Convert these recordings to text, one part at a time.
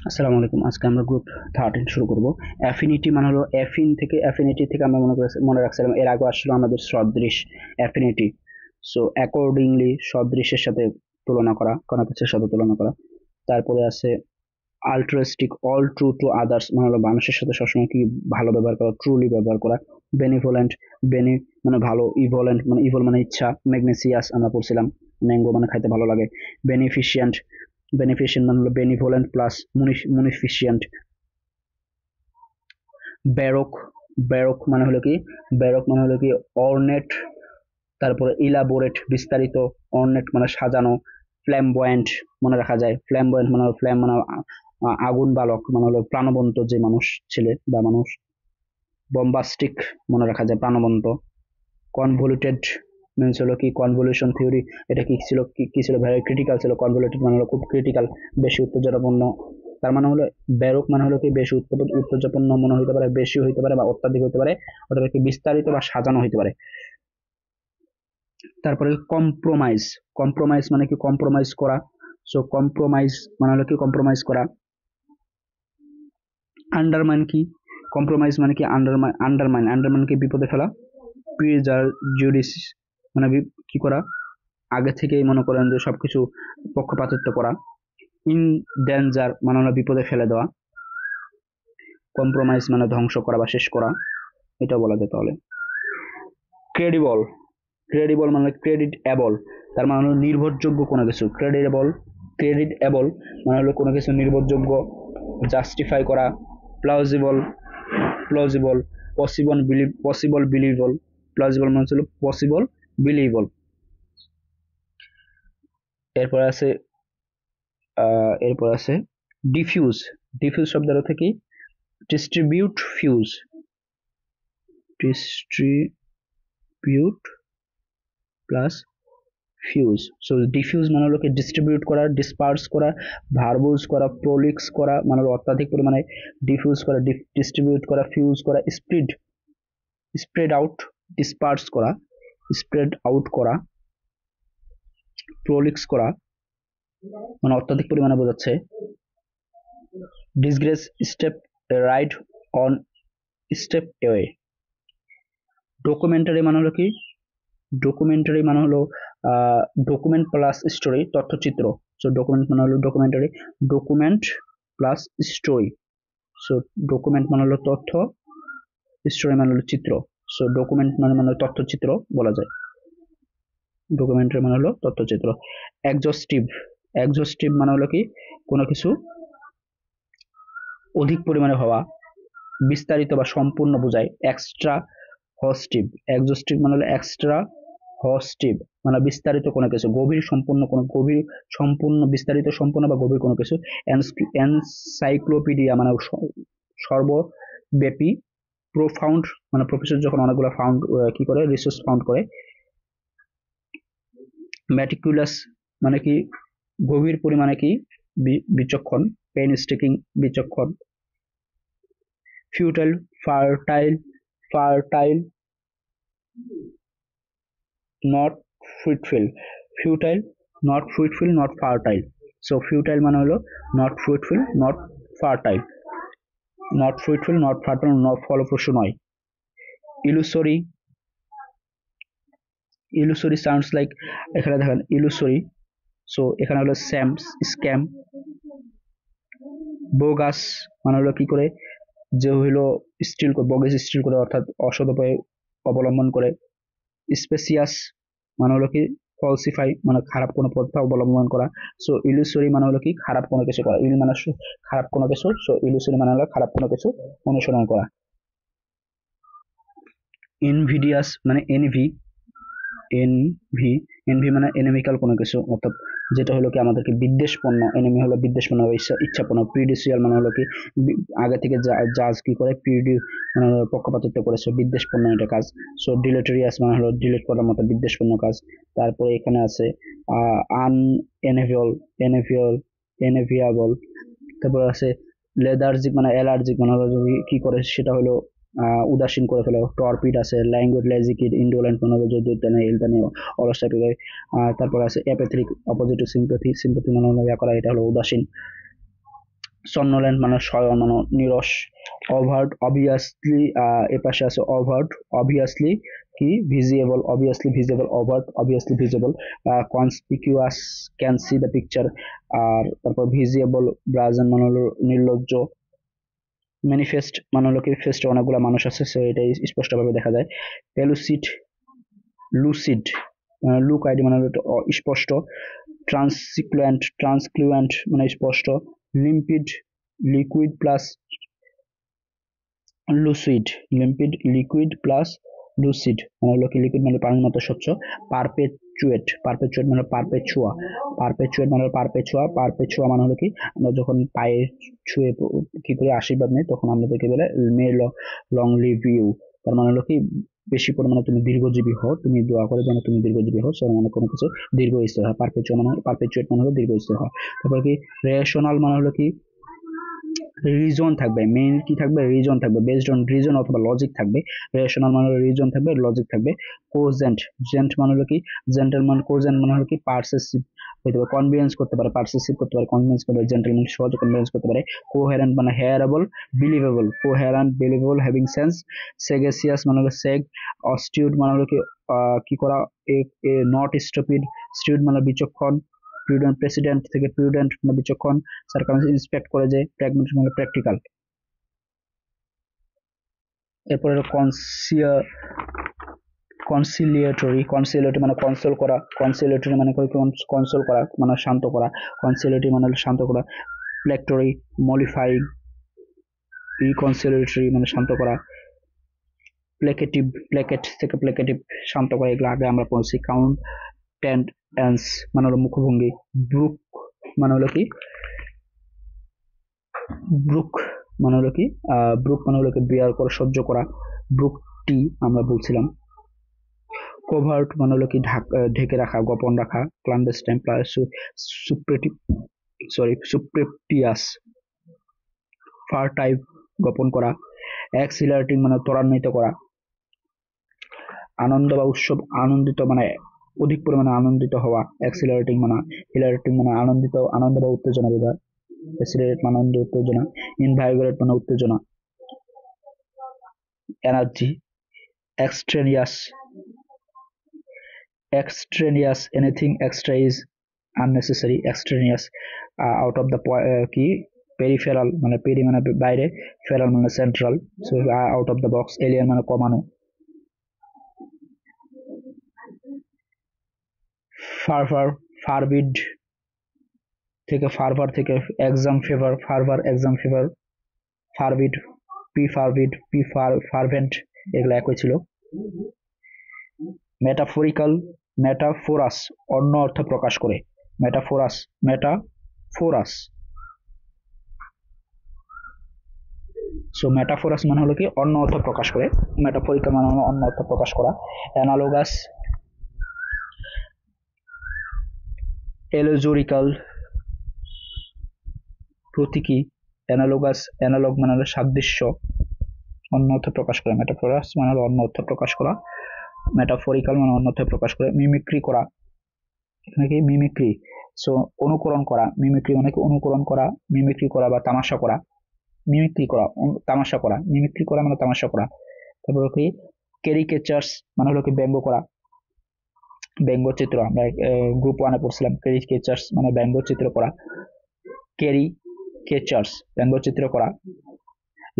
আসসালামু আলাইকুম। আজকে আমরা গ্রুপ 13 শুরু করব। অ্যাফিনিটি মানে হলো অ্যাফিনিটি থেকে আমরা মনে রাখছিলাম এর আগে আসলে আমাদের সদৃশ অ্যাফিনিটি। সো অ্যাকর্ডিংলি সদৃশের সাথে তুলনা করা, কোনো কিছুর সাথে তুলনা করা। তারপরে আছে আল্ট্রুইস্টিক, অল ট্রু টু আদার্স মানে হলো মানুষের সাথে সবসময় কি ভালো ব্যবহার করা, ট্রুলি ব্যবহার করা। বেনিভোলেন্ট, বেনি মানে ভালো, ইভোলেন্ট মানে ইভল মানে ইচ্ছা, ম্যাগনেসিয়াস আমরা পড়ছিলাম, ম্যাঙ্গো মানে খাইতে ভালো লাগে। বেনিফিশিয়েন্ট, বেনিফিশিয়েন্ট মানে হলো বেনিভোলেন্ট প্লাস মুনিফিশিয়েন্ট। ব্যারক, ব্যারক মানে হলো কি অর্নেট। তারপরে ইলাবোরেট বিস্তারিত, অর্নেট মানে সাজানো। ফ্ল্যামবয়েন্ট মনে রাখা যায়, ফ্ল্যামবয়েন্ট মানে ফ্ল্যাম মানে আগুন বালক মানে হলো প্রাণবন্ত যে মানুষ, ছেলে বা মানুষ। বম্বাস্টিক মনে রাখা যায় প্রাণবন্ত। কনভলিউটেড মিনস হলো কি কনভলিউশন থিওরি, এটা কি ছিল ভেরি ক্রিটিক্যাল ছিল। কনভলিউটেড মানে হলো খুব ক্রিটিক্যাল, বেশি উত্তেজনাপূর্ণ। তার মানে হলো ব্যারক মানে হলো কি বেশি উত্তেজনাপূর্ণ মনে হইতে পারে, বেশি হইতে পারে বা অত্যাধিক হইতে পারে, অথবা কি বিস্তারিত বা সাজানো হইতে পারে। তারপরে কম্প্রোমাইজ, কম্প্রোমাইজ মানে কি কম্প্রোমাইজ করা। সো কম্প্রোমাইজ মানে হলো কি কম্প্রোমাইজ করা। আন্ডারমাইন কি, কম্প্রোমাইজ মানে কি আন্ডারমাইন কি বিপদে ফেলা। প্রিজারজুডিস মানে কি করা, আগে থেকেই মনে করেন যে সবকিছু পক্ষপাতিত্ব করা। ইন ডেঞ্জার মানে হলো বিপদে ফেলে দেওয়া। কম্প্রোমাইজ মানে ধ্বংস করা বা শেষ করা, এটা বলা যায় তাহলে। ক্রেডিবল, ক্রেডিবল মানে ক্রেডিট এবল, তার মানে হলো নির্ভরযোগ্য কোনো কিছু। ক্রেডিট এবল মানে হলো কোনো কিছু নির্ভরযোগ্য। জাস্টিফাই করা। প্লাউজিবল, প্লজিবল, পসিবল বিলিভেবল। প্লজিবল মানে হলো পসিবল বিলিভেবল। এরপর আছে ডিফিউজ, ডিফিউজ শব্দের অর্থ কি distribute fuse, distribute plus fuse. So diffuse মানে হলো কি ডিস্ট্রিবিউট করা, ডিসপার্স করা, ভার্বুজ করা, প্রোলিক্স করা মানে হলো অত্যাধিক পরিমাণে। ডিফিউজ করা, ডিস্ট্রিবিউট করা, ফিউজ করা। স্প্রেড আউট, ডিসপার্স করা, স্প্রেড আউট করা। প্রোলিক্স করা মানে অত্যাধিক পরিমাণে বোঝাচ্ছে। Disgrace, step right on, step away. Documentary মানে হলো কি, ডকুমেন্টারি মানে হলো ডকুমেন্ট প্লাস স্টোরি, তথ্যচিত্র। সো ডকুমেন্ট মানে হলো documentary, document plus story. So document মানে হলো তথ্য, স্টোরি মানে হলো চিত্র। সো ডকুমেন্ট মানে তথ্যচিত্র বলা যায়, ডকুমেন্টারি মানে হলো তথ্যচিত্র। এক্সজস্টিভ, এক্সজস্টিভ মানে হলো কি কোনো কিছু অধিক পরিমাণে হওয়া, বিস্তারিত বা সম্পূর্ণ বোঝায়। এক্সট্রা হস্টিভ, এক্সজস্টিভ মানে হলো এক্সট্রা হস্টিভ মানে বিস্তারিত কোনো কিছু, গভীর সম্পূর্ণ বিস্তারিত সম্পূর্ণ বা গভীর কোনো কিছু। এনসাইক্লোপিডিয়া মানে সর্বব্যাপী। প্রোফাউন্ড মানে প্রফেসর যখন অনেকগুলো ফাউন্ড কি করে রিসোর্স ফাউন্ড করে। ম্যাটিকুলাস মানে কি গভীর পরিমাণে কি বিচক্ষণ। পেইনস্টেকিং বিচক্ষণ। Futile, fertile, fertile not fruitful, futile not fruitful not fertile. So futile মানে হলো not fruitful not fertile, not fruitful not fertile, not ফলপ্রসূ নয়। ইলুসরি, ইলুসরি সাউন্ডস লাইক, এখানে দেখেন ইলুসরি। সো এখানে হলো স্ক্যাম। বোগাস মানে হলো কি করে, যে হইলো স্টিল করে, বগেস স্টিল করে অর্থাৎ অসৎ উপায় অবলম্বন করে। স্পেসিয়াস মানে হলো কি ফলসিফাই মানে খারাপ কোনো পন্থা অবলম্বন করা। সো ইলুসরি মানে হলো কি খারাপ কোনো কিছু করা, ইল মানে খারাপ কোনো কিছু, সো ইলুসরি মানে হলো খারাপ কোনো কিছু অনুসরণ করা। ইনভিডিয়াস মানে এনভি, এনভি মানে এনিমিক্যাল কোনো কিছু, অর্থাৎ যেটা হলো কি আমাদেরকে বিদ্বেষপূর্ণ। এনিমি হলো বিদ্বেষপূর্ণ বা ইচ্ছাপূর্ণ। প্রিডিসিয়াল মানে হলো কি আগে থেকে জাজ কি করে, মানে পক্ষপাতিত্ব করেছে, বিদ্বেষপূর্ণ এটা কাজ। সো ডিলেটেরিয়াস মানে হলো ডিলেট করার মতো বিদ্বেষপূর্ণ কাজ। তারপরে এখানে আছে আন এনেভিয়াল, এনেভিয়াল, এনেভিয়াবল। তারপর আছে লেদার্জিক মানে অ্যালার্জিক মানে হলো যদি কি করে সেটা হলো উদাসীন করে ফেলে। টর্পিড আছে, ল্যাঙ্গুয়েজ লেজিকিড, ইন্ডোলেন্ট মানে হলো যদি ইলতানি অলস টাইপের হয়। তারপর আছে অ্যাপেথিক, অপোজিট টু সিম্পথি, সিম্পথি মানে হলো ইয়া করা, এটা হলো উদাসীন। somnolent মানে শয়ন মানে নিরস, overt obviously এর পাশে আছে overt obviously কি visible obviously visible overt obviously visible conspicuous can see the picture আর তারপর visible brazen মানে হলো নির্লজ্জ, ম্যানিফেস্ট মানে হলো কি ফেস্টে অনেকগুলো মানুষ আছে সো এটাই স্পষ্টভাবে দেখা যায়, এলুসিড লুসিড লুক আইডি মানে হলো স্পষ্ট, ট্রান্সক্লুয়েন্ট মানে স্পষ্ট, limpid liquid plus lucid, limpid liquid plus lucid মানে হলো কি লিকুইড মানে পানির মতো স্বচ্ছ, পারপেচুয়েট মানে পারপেচুয়া, পারপেচুয়া মানে হলো কি আমরা যখন পায়ে ছুঁয়ে কি করে আশীর্বাদ নেই তখন আমাদেরকে বলে মে লং লিভ ইউ, তার মানে হলো কি বেশি পরিমাণে তুমি দীর্ঘজীবী হও, তুমি দোয়া করে যেন তুমি দীর্ঘজীবী হও, সেটা মানে কোনো কিছু দীর্ঘস্থায়ী হয়, পারপেচুয়েট মানে হলো দীর্ঘস্থায়ী হয়। তারপর কি রেশনাল মানে হলো কি রিজন থাকবে, মেইন কি থাকবে রিজন থাকবে, বেসড অন রিজন অথবা লজিক থাকবে, রেশনাল মানে রিজন থাকবে লজিক থাকবে, কোজেন্ট জেন্ট মানে হলো কি জেন্টলম্যান, কোজেন্ট মানে হলো কি পারসেসিভ হইতে পারে, কনভিন্স করতে পারে, পারসেসিভ করতে পারে, কনভিন্স করতে পারে, জেন্টলম্যান সহজে কনভিন্স করতে পারে, কোহেরেন্ট মানে hearable, believable, coherent believable, having sense, sagacious মানে হলো সেগ, অস্টিউড মানে হলো কি করা, নট স্টুপিড, স্টিউড মানে বিচক্ষণ, প্রিউডেন্ট প্রেসিডেন্ট থেকে প্রিউডেন্ট মানে বিচক্ষণ, সার্কামস্টেন্স ইন্সপেক্ট করে যে, প্র্যাগম্যাটিক মানে প্র্যাকটিক্যাল। এরপরে কনসিলিয়েটরি মানে কনসোল করা, কনসিলিয়েটরি মানে কনসোল করা মানে শান্ত করা, কনসিলিয়েটরি মানে শান্ত করা, প্লেক্টরি মলিফাইং, রিকনসিলিয়েটরি মানে শান্ত করা, প্লেকেট থেকে প্লেকেটিভ শান্ত করা, এগুলো আগে আমরা পড়ছি। কাউন্টেন্স মানে হলো মুখভঙ্গি, ব্রুক মানে হলো কি ব্রুক মানে হলো কি ব্রুক মানে হলো কি বিয়ার করা সহ্য করা, ব্রুক টি আমরা বলছিলাম। কোভার্ট মানে হলো কি ঢেকে রাখা গোপন রাখা, ক্লান্ডেস্টাইন প্লাস সুপ্রেপটিয়াস ফারটাইভ গোপন করা, এক্সিলারেটিং মানে ত্বরান্বিত করা, আনন্দ বা উৎসব আনন্দিত মানে অধিক পরিমাণে আনন্দিত হওয়া, এক্সিলারেটিং মানে আনন্দিত আনন্দ বা উত্তেজনা বোঝায়, এক্সিলারেট মানে আনন্দ উত্তেজনা, ইনভাইগোরেট মানে উত্তেজনা, energy, extraneous anything extra is unnecessary, extraneous out of the কি পেরিফেরাল মানে পেরি মানে বাইরে, ফেরাল মানে central, so out of the box, alien মানে কমানো, ফারবিড থেকে ফারভার থেকে এক্সাম ফেভার, ফারবিড ফারভেন্ট এগুলো একই ছিল। মেটাফোরাস অন্য অর্থ প্রকাশ করে, মেটাফোরাস সো মেটাফোরাস মানে হলো কি অন্য অর্থ প্রকাশ করে, মেটাফোরিক্যাল মানে হলো অন্য অর্থ প্রকাশ করা, অ্যানালোগাস, এলোজোরিক্যাল প্রতীকী, অ্যানালগ মানে হলো সাদৃশ্য, অন্য অর্থ প্রকাশ করে, মেটাফোরাস মানে হলো অন্য অর্থ প্রকাশ করা, মেটাফোরিক্যাল মানে অন্য অর্থ প্রকাশ করে, মিমিক্রি করা, এখানে কি মিমিক্রি সো অনুকরণ করা, মিমিক্রি মানে কি অনুকরণ করা, মিমিক্রি করা বা তামাশা করা, মিমিক্রি করা মানে তামাশা করা। তারপর কি ক্যারিকেচার্স মানে হলো কি ব্যঙ্গ করা, ব্যঙ্গচিত্র আমরা গ্রুপ 1 এ পড়ছিলাম, ক্যারিকেচার্স মানে ব্যঙ্গচিত্র করা, ক্যারিকেচার্স ব্যঙ্গচিত্র করা,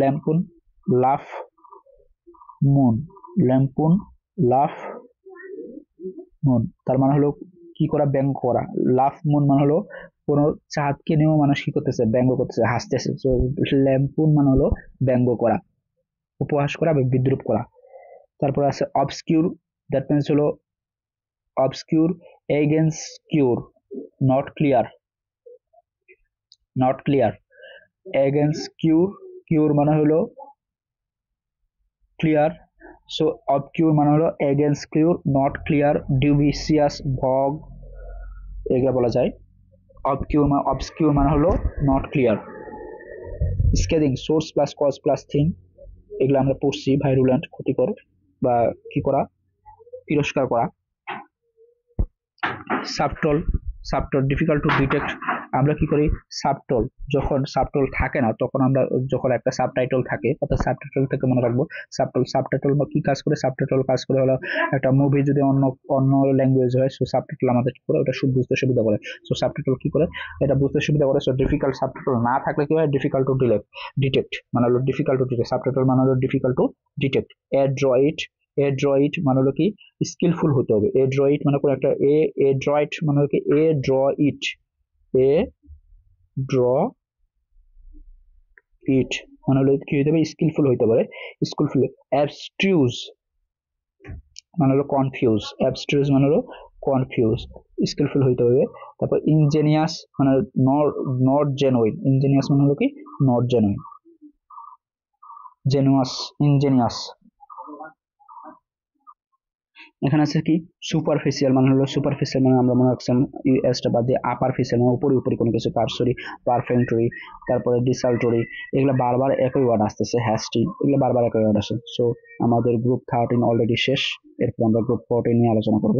ল্যাম্পুন লাফ মুন তার মানে হলো কি করা ব্যঙ্গ করা, লাফ মুন মানে হলো কোনো চাঁদকে নিয়েও মানুষ কি করতেছে ব্যঙ্গ করতেছে হাসতেছে, তো ল্যাম্পুন মানে হলো ব্যঙ্গ করা, উপহাস করা বা বিদ্রুপ করা। তারপর আছে অবস্কিউর, দ্যাট মিনস হলো অবস্কিউর এগেনস্কিউর, নট ক্লিয়ার এগেনস্কিউর মানে হলো ক্লিয়ার, সো অবকিউর মানে হলো এগেনস্কিউর, নট ক্লিয়ার, ডিউবিসিয়াস ভগ এগুলো বলা যায়। অবস্কিউর মানে হলো not clear. স্কেদিং source plus cos plus thing এগুলো আমরা পড়ছি, ভাইরুলেন্ট ক্ষতিকর বা কি করা তিরস্কার করা। সাবটল ডিফিকাল্ট টু ডিটেক্ট আমরা কি করি, সাবটোল, যখন সাবটোল থাকে না তখন আমরা, যখন একটা সাবটাইটেল থাকে, অর্থাৎ সাবটাইটেল থেকে মনে রাখবো সাবটোল। সাবটাইটেল কি কাজ করে, সাবটাইটেল কাজ করে হলো একটা মুভি যদি অন্য অন্য ল্যাঙ্গুয়েজ হয়, সো সাবটাইটেল আমাদের কি করে, ওটা বুঝতে সুবিধা করে। সো সাবটাইটেল কি করে, এটা বুঝতে সুবিধা করে। সো ডিফিকাল্ট সাবটাইটেল না থাকলে কি হয়, ডিফিকাল্ট টু ডিটেক্ট, মানে হলো ডিফিকাল্ট টু ডিটেক্ট, সাবটাইটেল মানে হলো difficult to detect. Android, Android মানে হলো কি, স্কিলফুল হতে হবে। অ্যাড্রয়েড মানে কোনো একটা অ্যাড্রয়েড মানে হলো কি, এ draw it, A draw it মানে হলো কি হতে হবে, স্কিলফুল হইতে পারে, স্কিলফুল। অ্যাবস্ট্রিউজ মানে হলো কনফিউজ, অ্যাবস্ট্রিউজ মানে হলো কনফিউজ, স্কিলফুল হইতে হবে। তারপর ইনজেনিয়াস মানে নট জেনুইন, ইনজেনিয়াস মানে হলো কি, নট জেনুইন, জেনুয়াস, ইনজেনিয়াস। এখানে আছে কি, সুপারফিশিয়াল মানে হলো, সুপারফিশিয়াল মানে আমরা মনে রাখছিলাম এসটা বাদ দিয়ে আপারফিশিয়াল মানে উপরে উপরে কোনো কিছু, কারসরি, পারফেক্টরি, তারপরে ডিসালটরি, এগুলো বারবার একই ওয়ার্ড আসতেছে, হ্যাস্টি, এগুলো বারবার একই ওয়ার্ড আসে। সো আমাদের গ্রুপ 13 অলরেডি শেষ, এরপর আমরা গ্রুপ 14 নিয়ে আলোচনা করব।